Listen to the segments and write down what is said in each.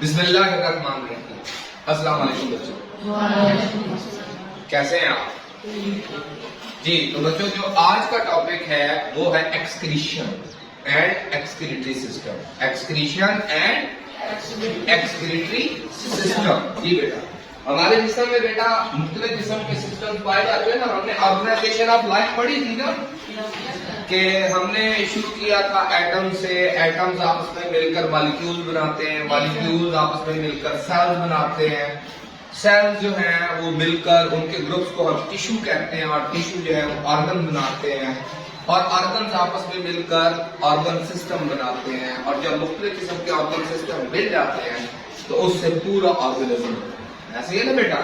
बिस्मिल्लाहिर्रहमानिर्रहीम। अस्सलाम वालेकुम बच्चों, कैसे हैं आप? जी तो बच्चों, जो आज का टॉपिक है वो है excretion and excretory system. Excretion and excretory system. जी बेटा, हमारे जिस्म में बेटा मुख्तलिफ किस्म के सिस्टम पाए जाते हैं ना। हमने ऑर्गेनाइजेशन ऑफ लाइफ पढ़ी थी ना, कि हमने शुरू किया था एटम से। एटम्स आपस में मिलकर मॉलिक्यूल बनाते हैं, मॉलिक्यूल्स आपस में मिलकर सेल्स बनाते हैं, सेल्स जो हैं वो मिलकर उनके ग्रुप्स को हम टिश्यू कहते हैं, और टिश्यू जो है वो ऑर्गन बनाते हैं, और ऑर्गन्स आपस में मिलकर ऑर्गन सिस्टम बनाते हैं। और जब मुख्तलिफ किस्म के ऑर्गन सिस्टम मिल जाते हैं तो उससे पूरा ऑर्गेनिज्म ऐसे है ना बेटा।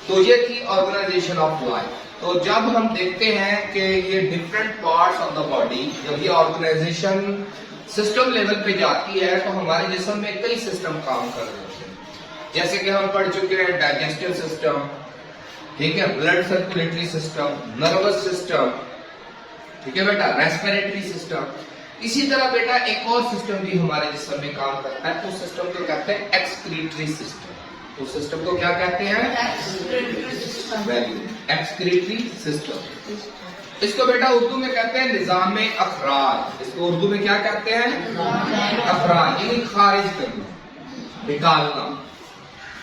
तो ये थी ऑर्गेनाइजेशन ऑफ लाइफ। तो जब हम देखते हैं कि ये different parts of the body, जब ये ऑर्गेनाइजेशन सिस्टम लेवल पे जाती है तो हमारे जिस्म में कई सिस्टम काम कर रहे होते हैं। जैसे कि हम पढ़ चुके हैं डाइजेस्टिव सिस्टम, ठीक है, blood circulatory system, nervous system, ठीक है बेटा, रेस्पिरेटरी सिस्टम। इसी तरह बेटा एक और सिस्टम भी हमारे जिस्म में काम करता है, उस सिस्टम को कहते हैं एक्सक्रीटरी सिस्टम। उस सिस्टम को क्या कहते हैं? Excretory system. इसको बेटा उर्दू में कहते हैं निजाम अखराज। इसको उर्दू में क्या कहते हैं? अखराज, यानी खारिज करना, निकालना।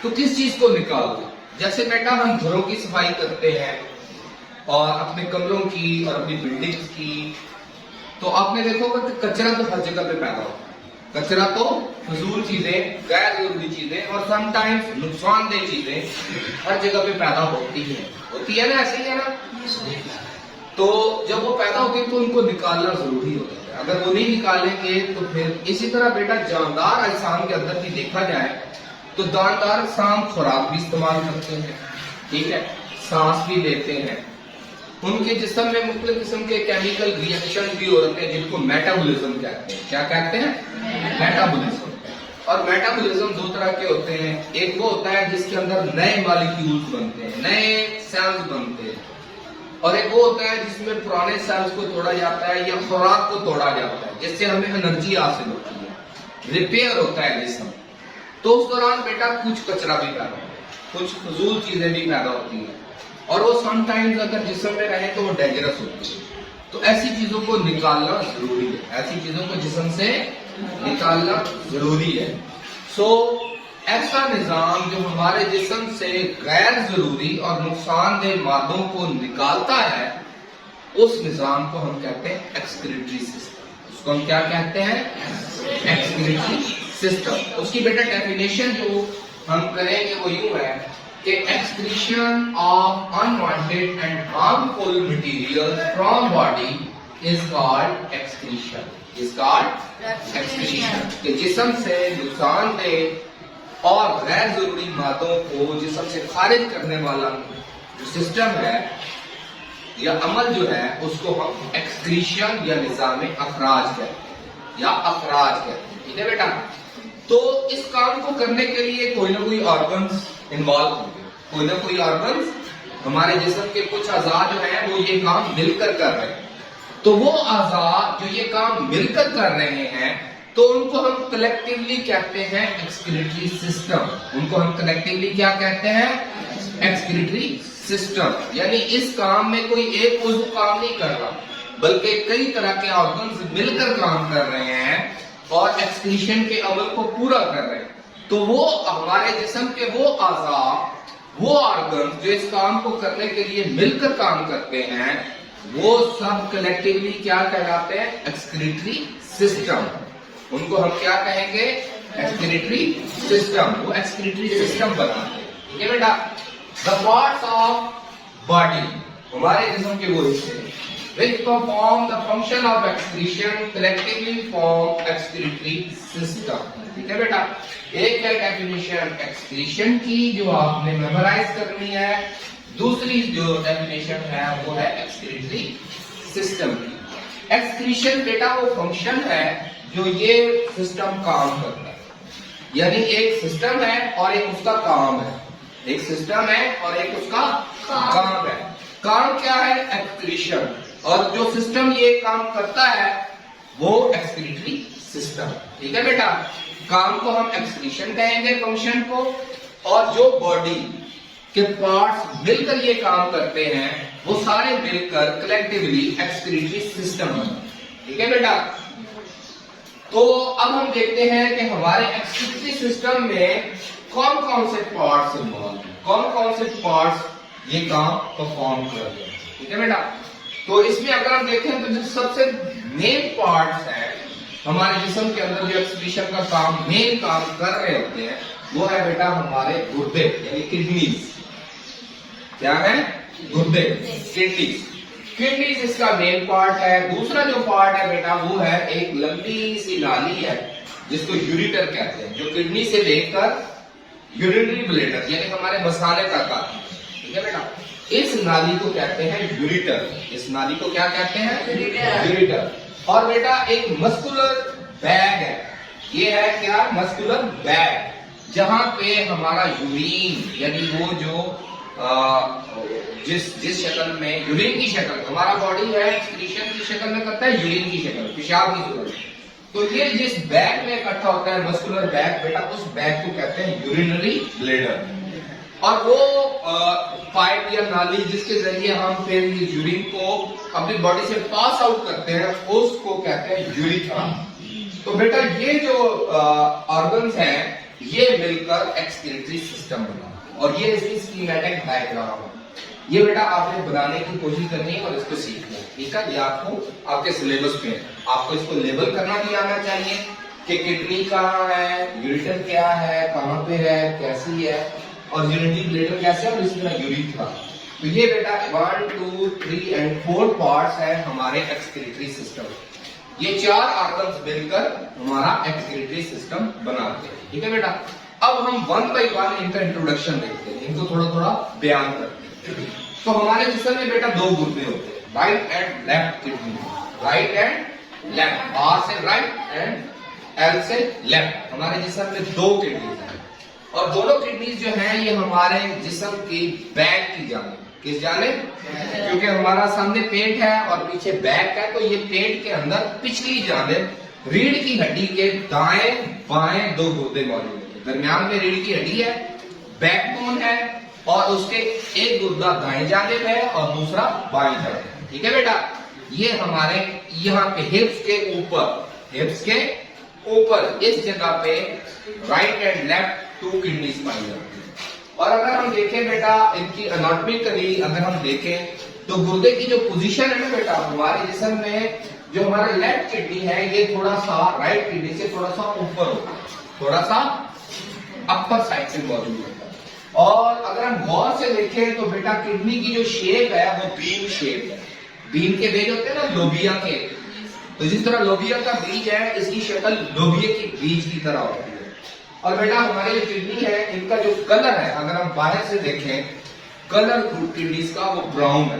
तो किस चीज को निकालना? जैसे बेटा हम घरों की सफाई करते हैं और अपने कमरों की और अपनी बिल्डिंग्स की, तो आपने देखोगे कि कचरा तो हर जगह पे पैदा होता है। कचरा तो फजूल चीजें, गैर जरूरी चीजें और समटाइम्स नुकसानदेह चीजें हर जगह पे पैदा होती है ना, ऐसे ही है ना। तो जब वो पैदा होती है तो उनको निकालना जरूरी होता है। अगर वो नहीं निकालेंगे तो फिर इसी तरह बेटा जानदार इंसान के अंदर भी देखा जाए तो जानदार इंसान खुराक भी इस्तेमाल करते हैं, ठीक है, सांस भी लेते हैं, उनके जिस्म में मुख्तलिफ किस्म के केमिकल रिएक्शन भी हो रहे हैं जिनको मेटाबॉलिज्म कहते हैं। क्या कहते हैं? मेटाबॉलिज्म। और मेटाबॉलिज्म दो तरह के होते हैं। एक वो होता है जिसके अंदर नए मॉलिक्यूल्स बनते हैं, नए सेल्स बनते हैं, और एक वो होता है जिसमें पुराने सेल्स को तोड़ा जाता है या खुराक को तोड़ा जाता है, जिससे हमें एनर्जी हासिल होती है, रिपेयर होता है जिस्म। तो उस दौरान बेटा कुछ कचरा भी पैदा होता है, कुछ फजूल चीजें भी पैदा होती हैं, और वो समटाइम्स अगर जिस्म में रहे तो वो डेंजरस होती है। तो ऐसी चीजों को निकालना जरूरी है, ऐसी चीजों को जिस्म से निकालना जरूरी है। सो ऐसा निजाम जो हमारे जिस्म से गैर जरूरी और नुकसानदेह मादों को निकालता है, उस निजाम को हम कहते हैं एक्सक्रीटरी सिस्टम। उसको हम क्या कहते हैं? Excretory system. उसकी बेटा डेफिनेशन जो हम करेंगे वो यूं है कि excretion of unwanted and harmful materials from body is called excretion. Is called excretion. कि जिस्म से नुकसानदेह और गैर जरूरी मादों को जिस्म से खारिज करने वाला जो सिस्टम है या अमल जो है उसको हम एक्सक्रीशन या निजाम अखराज कहते हैं या अखराज कहते हैं, ठीक है बेटा। तो इस काम को करने के लिए कोई ना कोई ऑर्गन्स इन्वॉल्व होंगे, कोई ना कोई ऑर्गन्स, हमारे जिस्म के कुछ अज़ा जो है वो ये काम मिलकर कर रहे हैं। तो वो अज़ा जो ये काम मिलकर कर रहे हैं तो उनको हम कलेक्टिवली कहते हैं एक्सक्रीटरी सिस्टम। उनको हम कलेक्टिवली क्या कहते हैं? Excretory system. यानी इस काम में कोई एक उज़्व काम नहीं कर रहा, बल्कि कई तरह के ऑर्गन्स मिलकर काम कर रहे हैं और एक्सक्रीशन के अमल को पूरा कर रहे हैं। तो वो हमारे जिस्म के वो अज़ा, वो ऑर्गन जो इस काम को करने के लिए मिलकर काम करते हैं, वो सब कलेक्टिवली क्या कहलाते हैं? Excretory system. उनको हम क्या कहेंगे? Excretory system. वो एक्सक्रीटरी सिस्टम बनाते हैं, ठीक है बेटा। द पार्ट्स ऑफ बॉडी, हमारे जिस्म के वो हिस्से which perform the function of excretion collectively form excretory system, ठीक है बेटा। एक है डेफिनेशन एक्सक्रीशन की जो आपने मेमोराइज करनी है, दूसरी जो डेफिनेशन है वो है एक्सक्रीटरी सिस्टम की। एक्सक्रीशन बेटा वो फंक्शन है जो ये सिस्टम काम करता है, यानी एक सिस्टम है और एक उसका काम है, एक सिस्टम है और एक उसका काम है। काम क्या है? एक्सक्रीशन। और जो सिस्टम ये काम करता है वो एक्सक्रीटरी सिस्टम। ठीक है बेटा, काम को हम एक्सक्रीशन कहेंगे फंक्शन को, और जो बॉडी के पार्ट्स मिलकर ये काम करते हैं वो सारे मिलकर कलेक्टिवली एक्सक्रीटरी सिस्टम बनते हैं। ठीक है बेटा, तो अब हम देखते हैं कि हमारे एक्सक्रीटरी सिस्टम में कौन कौन से पार्ट्स इन्वॉल्व हैं, कौन कौन से पार्ट्स ये काम परफॉर्म कर रहे हैं। ठीक है बेटा, तो इसमें अगर हम देखें तो जो सबसे मेन पार्ट्स हैं हमारे जिस्म के अंदर जो एक्सक्रीशन का काम मेन काम कर रहे होते हैं वो है बेटा हमारे गुर्दे यानी किडनीज। क्या है? गुर्दे, किडनीज। किडनीज इसका मेन पार्ट है। दूसरा जो पार्ट है बेटा वो है एक लंबी सी नाली है जिसको यूरिटर कहते हैं, जो किडनी से लेकर यूरिनरी ब्लैडर यानी हमारे मसाले तक आती है। ठीक है बेटा, इस नाली को कहते हैं यूरिटर। इस नाली को क्या कहते हैं? यूरिटर। और बेटा एक मस्कुलर बैग है, ये है क्या? मस्कुलर बैग, जहां पे हमारा यूरिन यानी वो जो जिस शक्ल में यूरिन की शक्ल हमारा बॉडी है एक्सक्रीशन की शक्ल में करता है, यूरिन की शक्ल, पेशाब की सूरत, तो ये जिस बैग में इकट्ठा होता है मस्कुलर बैग बेटा, उस बैग को कहते हैं यूरिनरी ब्लैडर। और वो पाइप या नाली जिसके जरिए हम फिर यूरिन को अपनी बॉडी से पास आउट करते हैं उसको कहते हैं यूरिथ्रा। तो बेटा ये जो ऑर्गन्स हैं ये मिलकर एक्सक्रीटरी सिस्टम बना, और ये इसकी स्कीमेटिक डायग्राम है। ये बेटा आपने बनाने की कोशिश करनी है और इसको सीखना है। ठीक है, ये आपको आपके सिलेबस पे आपको इसको लेबल करना भी आना चाहिए कि किडनी कहाँ है, यूरिटर क्या है, कहाँ पे है, कैसी है, और यूरिनरी ब्लैडर कैसे है, और इसी तरह यूरिथ्रा। तो ये बेटा 1, 2, 3 और 4 पार्ट्स है हमारे एक्सक्रीटरी सिस्टम। ये 4 ऑर्गन्स मिलकर हमारा एक्सक्रीटरी सिस्टम बनाते हैं। ठीक है बेटा, अब हम 1 बाय 1 इनका इंट्रोडक्शन देखते हैं, इनको थोड़ा थोड़ा बयान करते हैं। तो हमारे जिस्म में बेटा 2 गुर्दे होते हैं, right and left kidney, right and left, R से राइट एंड एल से लेफ्ट। हमारे जिस्म में 2 किडनी है, और दोनों किडनीज जो हैं ये हमारे जिस्म की बैक की जानिब, किस जानिब? क्योंकि हमारा सामने पेट है और पीछे बैक है, तो ये पेट के अंदर पिछली जानिब रीढ़ की हड्डी के दाएं बाएं 2 गुर्दे मौजूद हैं। दरमियान में रीढ़ की हड्डी है, बैकबोन है, और उसके एक गुर्दा दाएं जानिब है और दूसरा बाएं जानिब है। ठीक है बेटा, ये हमारे यहाँ पे हिप्स के ऊपर इस जगह पे राइट एंड लेफ्ट 2 किडनीज पाई जाती है। और अगर हम देखें बेटा इनकी एनाटॉमिकली अगर हम देखें तो गुर्दे की जो पोजीशन है ना बेटा हमारे जिस्म में, जो हमारा लेफ्ट किडनी है ये थोड़ा सा राइट किडनी से थोड़ा सा ऊपर होता है, थोड़ा सा अपर साइड से मौजूद होता है। और अगर हम गौर से देखें तो बेटा किडनी की जो शेप है वो बीन शेप है। बीन के बीज होते हैं ना, लोबिया के, तो जिस तरह लोबिया का बीज है इसकी शक्ल लोबिया के बीज की तरह होती है। और बेटा हमारे जो किडनी है इनका जो कलर है अगर हम बाहर से देखें, कलर किडनीज का वो ब्राउन है,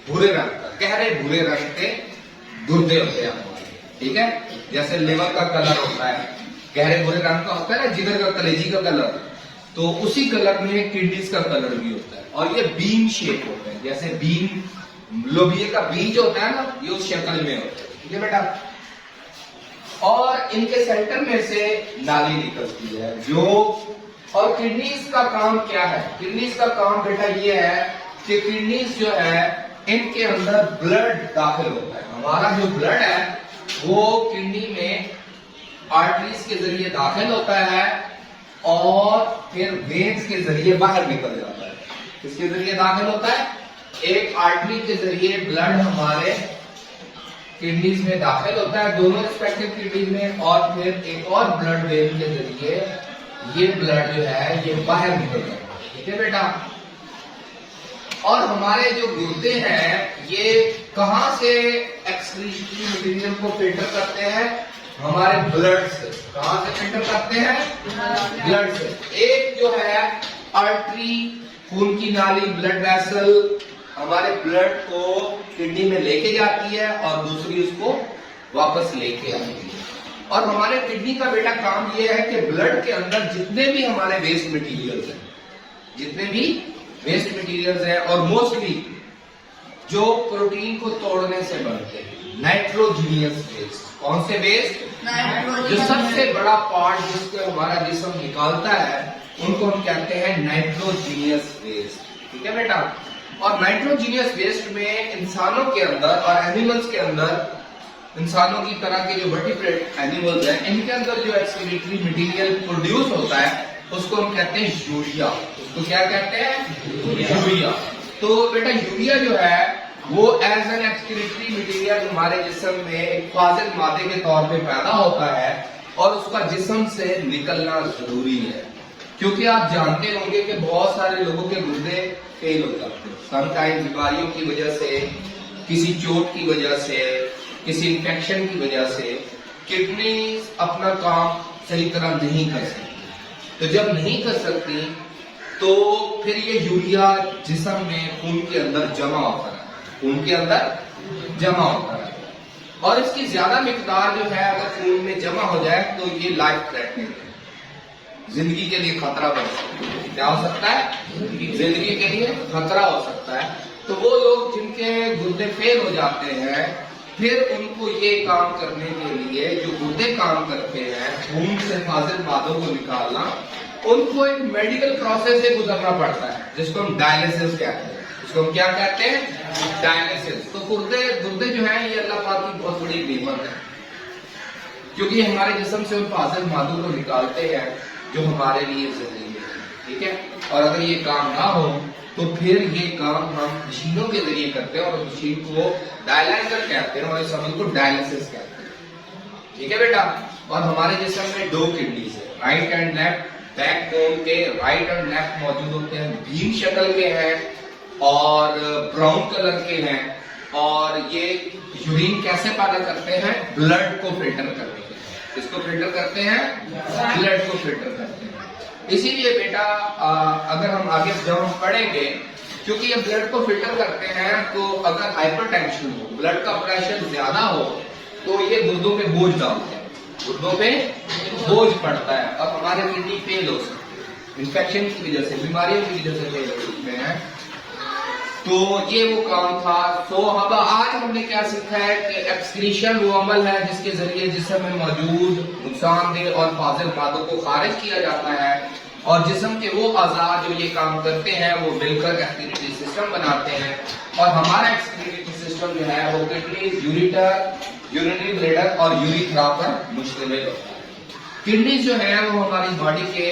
भूरे रंग का, गहरे भूरे रंग के गुर्दे होते हैं हमारे। ठीक है, जैसे लिवर का कलर होता है गहरे भूरे रंग का होता है ना, जिगर का कलेजी का कलर, तो उसी कलर में किडनीज का कलर भी होता है। और ये बीन शेप होते हैं, जैसे बीन लोबिया का बीज होता है ना, ये उस शक्ल में होता है। ठीक है बेटा, और इनके सेंटर में से नाली निकलती है जो, और किडनीज का काम क्या है? किडनीज का काम बेटा ये है कि किडनीज जो है इनके अंदर ब्लड दाखिल होता है। हमारा जो ब्लड है वो किडनी में आर्टरीज के जरिए दाखिल होता है और फिर वेन्स के जरिए बाहर निकल जाता है। किसके जरिए दाखिल होता है? एक आर्टरी के जरिए ब्लड हमारे किडनीज में दाखिल होता है, दोनों रिस्पेक्टिव किडनीज में, और फिर एक और ब्लड वेन के जरिए ये ब्लड जो है ये बाहर निकल जाता है। ठीक है बेटा, और हमारे जो गुर्दे हैं ये कहां से एक्सक्रीटरी मटेरियल को फिल्टर करते हैं? हमारे ब्लड से। कहां से फिल्टर करते हैं? ब्लड से। एक जो है आर्टरी, खून की नाली, ब्लड वेसल हमारे ब्लड को किडनी में लेके जाती है और दूसरी उसको वापस लेके आती है। और हमारे किडनी का बेटा काम ये है कि ब्लड के अंदर जितने भी हमारे वेस्ट मटेरियल्स हैं, और मोस्टली जो प्रोटीन को तोड़ने से बनते हैं, नाइट्रोजीनियस वेस्ट। कौन से वेस्ट? जो सबसे बड़ा पार्ट जिसको हमारा जिस्म निकालता है उनको हम कहते हैं नाइट्रोजीनियस वेस्ट। ठीक है बेटा। और नाइट्रोजीनियस वेस्ट में इंसानों के अंदर और एनिमल्स के अंदर, इंसानों की तरह के जो वर्टिब्रेट एनिमल्स हैं इनके अंदर जो एक्सक्रीटरी मटेरियल प्रोड्यूस होता है उसको हम कहते हैं यूरिया। उसको क्या कहते हैं? यूरिया। तो बेटा यूरिया जो है वो एज एन एक्सक्रीटरी मटेरियल हमारे जिस्म में एक फाजिल मादे के तौर पे पैदा होता है और उसका जिस्म से निकलना जरूरी है, क्योंकि आप जानते होंगे कि बहुत सारे लोगों के गुर्दे फेल हो जाते हैं समटाइम बीमारियों की वजह से, किसी चोट की वजह से, किसी इंफेक्शन की वजह से किडनी अपना काम सही तरह नहीं कर सकती। तो जब नहीं कर सकती तो फिर ये यूरिया जिस्म में खून के अंदर जमा होता है, खून के अंदर जमा होता है और इसकी ज्यादा मिकदार जो है अगर खून में जमा हो जाए तो ये लाइफ थ्रेटनिंग है, जिंदगी के लिए खतरा बन सकता है। क्या हो सकता है? जिंदगी के लिए खतरा हो सकता है। तो वो लोग जिनके गुर्दे फेल हो जाते हैं फिर उनको ये काम करने के लिए जो गुर्दे काम करते हैं खून से फाजिल मादों को निकालना, उनको एक मेडिकल प्रोसेस से गुजरना पड़ता है जिसको हम डायलिसिस कहते हैं। इसको हम क्या कहते हैं? डायलिसिस। तो गुर्दे जो है ये अल्लाह पाक की बहुत बड़ी नेमत है, क्योंकि हमारे जिस्म से उन फाजिल मादों को निकालते हैं जो हमारे लिए जरूरी है। ठीक है। और अगर ये काम ना हो तो फिर ये काम हम मशीनों के जरिए करते हैं और मशीन को डायलाइजर कहते हैं और इस अमल को डायलिसिस कहते हैं। ठीक है बेटा। और हमारे जिस्म में 2 किडनीज है, right and left. Back bone के राइट एंड लेफ्ट मौजूद होते हैं, बीन शक्ल के हैं और ब्राउन कलर के हैं। और ये यूरिन कैसे पैदा करते हैं? ब्लड को फिल्टर करते हैं। किसको फिल्टर करते हैं? ब्लड को फिल्टर करते हैं। इसीलिए बेटा अगर हम आगे जब हम पढ़ेंगे, क्योंकि ये ब्लड को फिल्टर करते हैं, तो अगर हाइपरटेंशन हो, ब्लड का प्रेशर ज्यादा हो तो ये गुर्दों पे बोझ डालते हैं, गुर्दों पे बोझ पड़ता है और हमारे किडनी फेल हो सकती है, इन्फेक्शन की वजह से, बीमारियों की वजह से फेल हो सकते हैं। तो ये वो काम था। तो अब आज हमने क्या सीखा है कि एक्सक्रीशन वो अमल है जिसके जरिए जिस्म में मौजूद नुकसानदेह और फाजिल मादों को खारिज किया जाता है और जिस्म के वो आज़ाद जो ये काम करते हैं वो मिलकर एक्सक्रीटरी सिस्टम बनाते हैं। और हमारा एक्सक्रीटरी सिस्टम जो है वो किडनी, यूरिटर, यूरिनरी ब्लैडर और यूरिथ्रा पर मुश्तमिल होता है। किडनीज जो है वो हमारी बॉडी के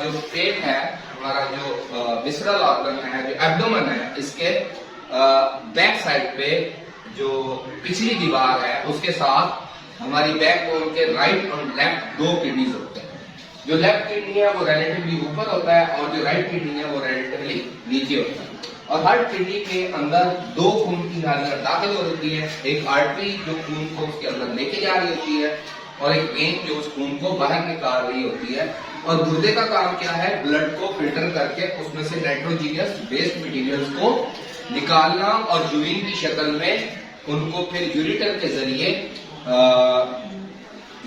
जो पेट है, हमारा जो विसरल ऑर्गन है, जो एब्डोमेन है, इसके बैक साइड पे जो पिछली दीवार है उसके साथ हमारी बैक बोन के राइट और लेफ्ट 2 किडनीज होते हैं। जो लेफ्ट किडनी है वो रिलेटिवली ऊपर होता है और जो राइट किडनी है वो रिलेटिवली नीचे होता है। और हर किडनी के अंदर 2 खून की नालियां दाखिल हो रही है, एक आर्टरी जो खून को उसके अंदर लेके जा रही होती है और एक वेन जो उस खून को बाहर निकाल रही होती है। और गुर्दे का काम क्या है? ब्लड को फिल्टर करके उसमें से नाइट्रोजीनियस वेस्ट मटेरियल्स को निकालना और यूरिन की शक्ल में उनको फिर यूरिटर के जरिए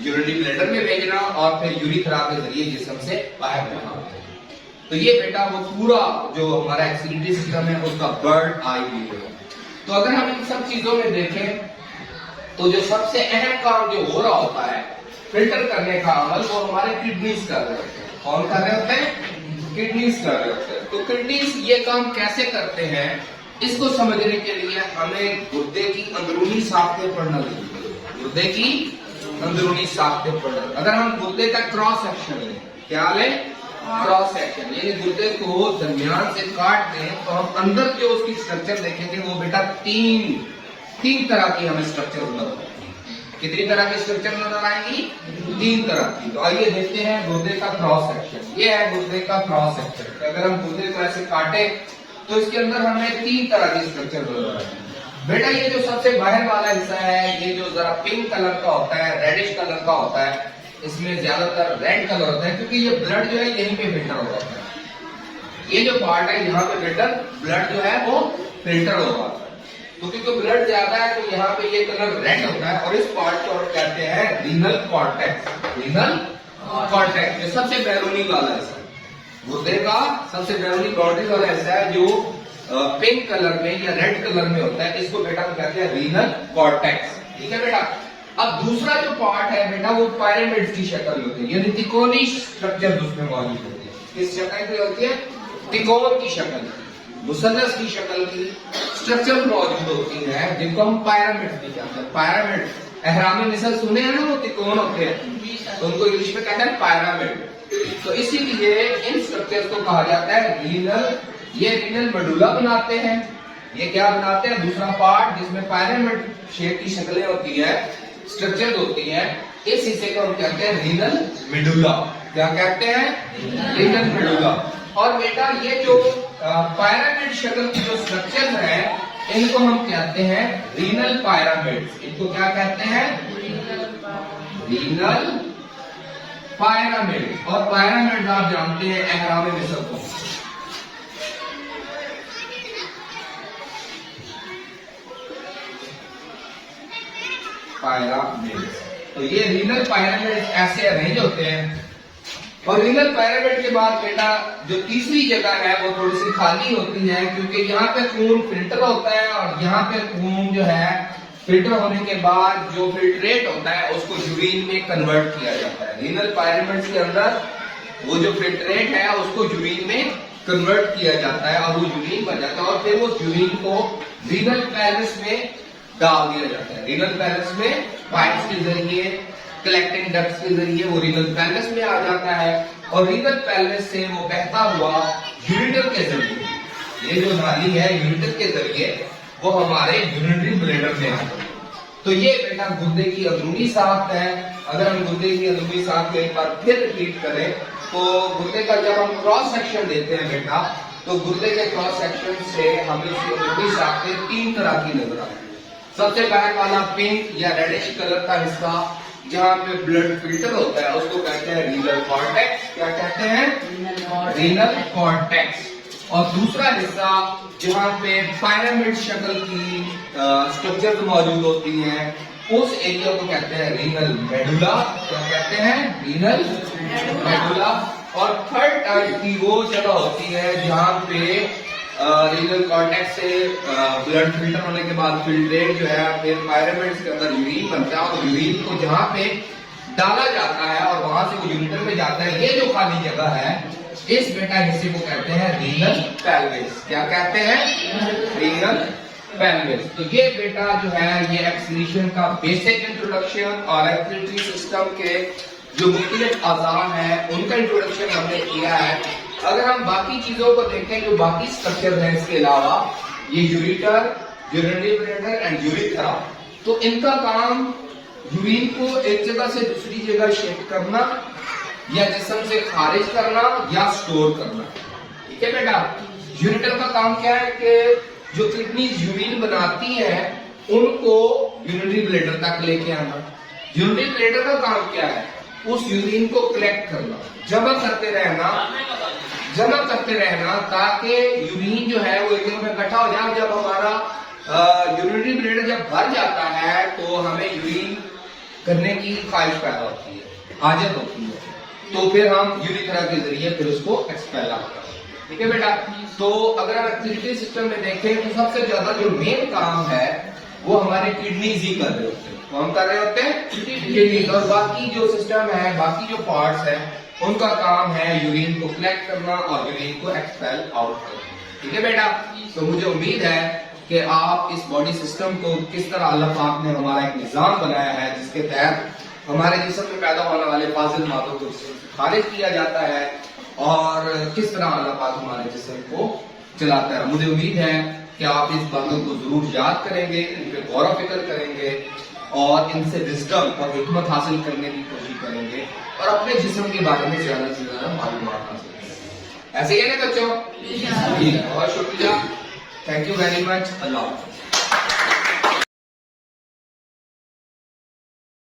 यूरिनरी ब्लैडर में भेजना और फिर यूरिथ्रा के जरिए जिस्म से बाहर निकालना। तो ये बेटा वो पूरा जो हमारा एक्सक्रीटरी सिस्टम है उसका बर्ड आई व्यू है। तो अगर हम इन सब चीजों में देखें तो जो सबसे अहम काम जो हो रहा होता है फिल्टर करने का अमल, वो हमारे किडनीज कर रहे होते हैं। कौन कर रहे होते हैं? किडनीज कर रहे होते हैं। तो किडनीज ये काम कैसे करते हैं इसको समझने के लिए हमें गुर्दे की अंदरूनी साख्तें पढ़ना जरूरी है। गुर्दे की अंदरूनी साख्तें पढ़ना। अगर हम गुर्दे का क्रॉस सेक्शन लें, क्या लें? क्रॉस सेक्शन, यानी गुर्दे को दरमियान से काट दें तो हम अंदर जो उसकी स्ट्रक्चर देखेंगे वो बेटा तीन तरह की हमें स्ट्रक्चर नजर आएगी। कितनी तरह की स्ट्रक्चर नजर आएंगी? 3 तरह की। तो आइए देखते हैं गुर्दे का क्रॉस सेक्शन। ये है गुर्दे का क्रॉस सेक्शन। अगर हम गुर्दे को ऐसे काटे तो इसके अंदर हमें 3 तरह की स्ट्रक्चर नजर आएगी। बेटा ये जो सबसे बाहर वाला हिस्सा है, ये जो जरा पिंक कलर का होता है, रेडिश कलर का होता है, इसमें ज्यादातर रेड कलर होता है क्योंकि ये ब्लड जो है यहीं पे फिल्टर हो जाता है। ये जो पार्ट है यहाँ पे ब्लड जो है वो फिल्टर हो जाता है। तो क्योंकि ब्लड ज्यादा है तो यहाँ पे ये कलर रेड होता है और इस पार्ट को हम कहते हैं रीनल कॉर्टेक्स। रीनल कॉर्टेक्स जो सबसे बैरूनी वाला हिस्सा है गुर्दे का, सबसे बैरूनी बाउंड्री वाला हिस्सा है जो पिंक कलर में या रेड कलर में होता है, इसको बेटा हम कहते हैं रीनल कॉर्टेक्स। ठीक है बेटा। अब दूसरा जो पार्ट है बेटा वो पिरामिड की शक्ल होती है, यानी त्रिकोणीय स्ट्रक्चर उसमें मौजूद होती है। किस शक्ल की होती है? त्रिकोण की शक्ल, मुसल्लस की शक्ल की स्ट्रक्चर मौजूद होती है, जिनको हम पिरामिड भी कहते हैं। पिरामिड, एहराम मिसल सुने हैं ना, वो त्रिकोण होते हैं, तो उनको इंग्लिश में कहते हैं पिरामिड। तो इसीलिए इन स्ट्रक्चर्स को कहा जाता है रीनल। ये रीनल मेडुला बनाते हैं। ये क्या बनाते हैं? दूसरा पार्ट जिसमें पिरामिड शेप की शक्लें होती है, स्ट्रक्चर्स होती हैं, इस हिस्से को हम कहते हैं रीनल मेडुला। क्या कहते हैं? Renal medulla. और बेटा ये जो पिरामिड शक्ल की जो स्ट्रक्चर है, इनको हम कहते हैं रीनल पिरामिड। इनको क्या कहते हैं? Renal pyramid. और पिरामिड आप जानते हैं एहराम मिस्र को, पिरामिड। तो ये रीनल पिरामिड ऐसे अरेंज होते हैं। और रीनल पिरामिड के बाद बेटा जो तीसरी जगह है वो थोड़ी सी खाली होती है, क्योंकि यहाँ पे खून फिल्टर होता है, और यहाँ पे खून जो है फिल्टर होने के बाद जो फिल्ट्रेट होता है उसको यूरिन में कन्वर्ट किया जाता है। रीनल पिरामिड के अंदर वो जो फिल्ट्रेट है उसको यूरिन में कन्वर्ट किया जाता है, और वो यूरिन बन जाता है, और फिर वो यूरिन को रीनल पैलेस में डाल दिया जाता है। रीनल पैलेस में पाइप्स के जरिए, कलेक्टिंग डक्ट्स के जरिए वो रीनल पैलेस में आ जाता है, और रीनल पैलेस से वो बहता हुआ यूरिटर के जरिए, ये जो नाली है यूरिटर के जरिए, वो हमारे यूरिनरी ब्लैडर में आता है। तो ये बेटा गुर्दे की अंदरूनी साख्त है। अगर हम गुर्दे की अंदरूनी साख्त को एक बार फिर रिपीट करें, तो गुर्दे का जब हम क्रॉस सेक्शन देते हैं बेटा, तो गुर्दे के क्रॉस सेक्शन से हमें इसकी अंदरूनी साख्तें तीन तरह की नजर आती है। सबसे बैक वाला पिंक या रेडिश कलर का हिस्सा जहाँ पे ब्लड फिल्टर होता है उसको कहते हैं रीनल कॉर्टेक्स। क्या कहते हैं? Renal cortex. और दूसरा हिस्सा जहाँ पे पिरामिड शक्ल की स्ट्रक्चर मौजूद होती हैं, उस एरिया को कहते हैं रीनल मेडुला। क्या कहते हैं? Renal medulla. और थर्ड टाइप की वो जगह होती है जहाँ पे रीनल कॉर्टेक्स से ब्लड फिल्टर होने के बाद फिल्ट्रेट जो है फिर पिरामिड्स के अंदर यूरिन बनता है, और यूरिन को जहाँ पे डाला जाता है और वहां से वो यूरिटर में जाता है, ये जो खाली जगह है, इस बेटा हिस्से को कहते हैं रीनल पेल्विस। क्या कहते हैं? Renal pelvis. तो ये बेटा जो है ये एक्सक्रीशन का बेसिक इंट्रोडक्शन और एक्सक्रीटरी सिस्टम के जो मुख्तलिफ आज़ाम है उनका इंट्रोडक्शन हमने किया है। अगर हम बाकी चीजों को देखें, जो बाकी स्ट्रक्चर है इसके अलावा, ये ureter, urinary bladder and urethra, तो इनका काम यूरिन को एक जगह से दूसरी जगह शिफ्ट करना, या जिस्म से खारिज करना, या स्टोर करना। ठीक है बेटा। यूरिटर का काम क्या है कि जो किडनी यूरिन बनाती है उनको यूरिनरी ब्लैडर तक लेके आना। यूरिनरी ब्लैडर का काम क्या है? उस यूरिन को कलेक्ट करना, जमा करते रहना ताकि यूरिन जो है वो एक जगह पे इकट्ठा हो जाए। जब हमारा यूरिनरी ब्लैडर जब भर जाता है तो हमें यूरिन करने की ख्वाहिश पैदा होती है, आदत होती है, तो फिर हम यूरिथ्रा के जरिए फिर उसको एक्सपेल करते हैं। ठीक है बेटा। तो अगर हम एक्सक्रीटरी सिस्टम में देखें तो सबसे ज्यादा जो मेन काम है वो हमारे किडनीज ही कर रहे होते हैं। कौन कर रहे होते हैं? किडनीज। और बाकी जो सिस्टम है, बाकी जो पार्ट्स है, उनका काम है यूरिन को कलेक्ट करना और यूरिन को एक्सपेल आउट करना। ठीक है बेटा। तो मुझे उम्मीद है कि आप इस बॉडी सिस्टम को किस तरह अल्लाह पाक ने हमारा एक निजाम बनाया है जिसके तहत हमारे जिस्म में पैदा होने वाले फाजिल मादों को खारिज किया जाता है, और किस तरह अल्लाह पाक हमारे जिस्म को चलाता है। मुझे उम्मीद है कि आप इस बातों को जरूर याद करेंगे, इन पे गौर फिक्र करेंगे, और इनसे विजडम और हिकमत हासिल करने की कोशिश करेंगे, और अपने जिस्म के बारे में ज्यादा से ज्यादा मालूमात हासिल करेंगे। ऐसे ही है ना बच्चों? बहुत शुक्रिया। Thank you very much. Allah.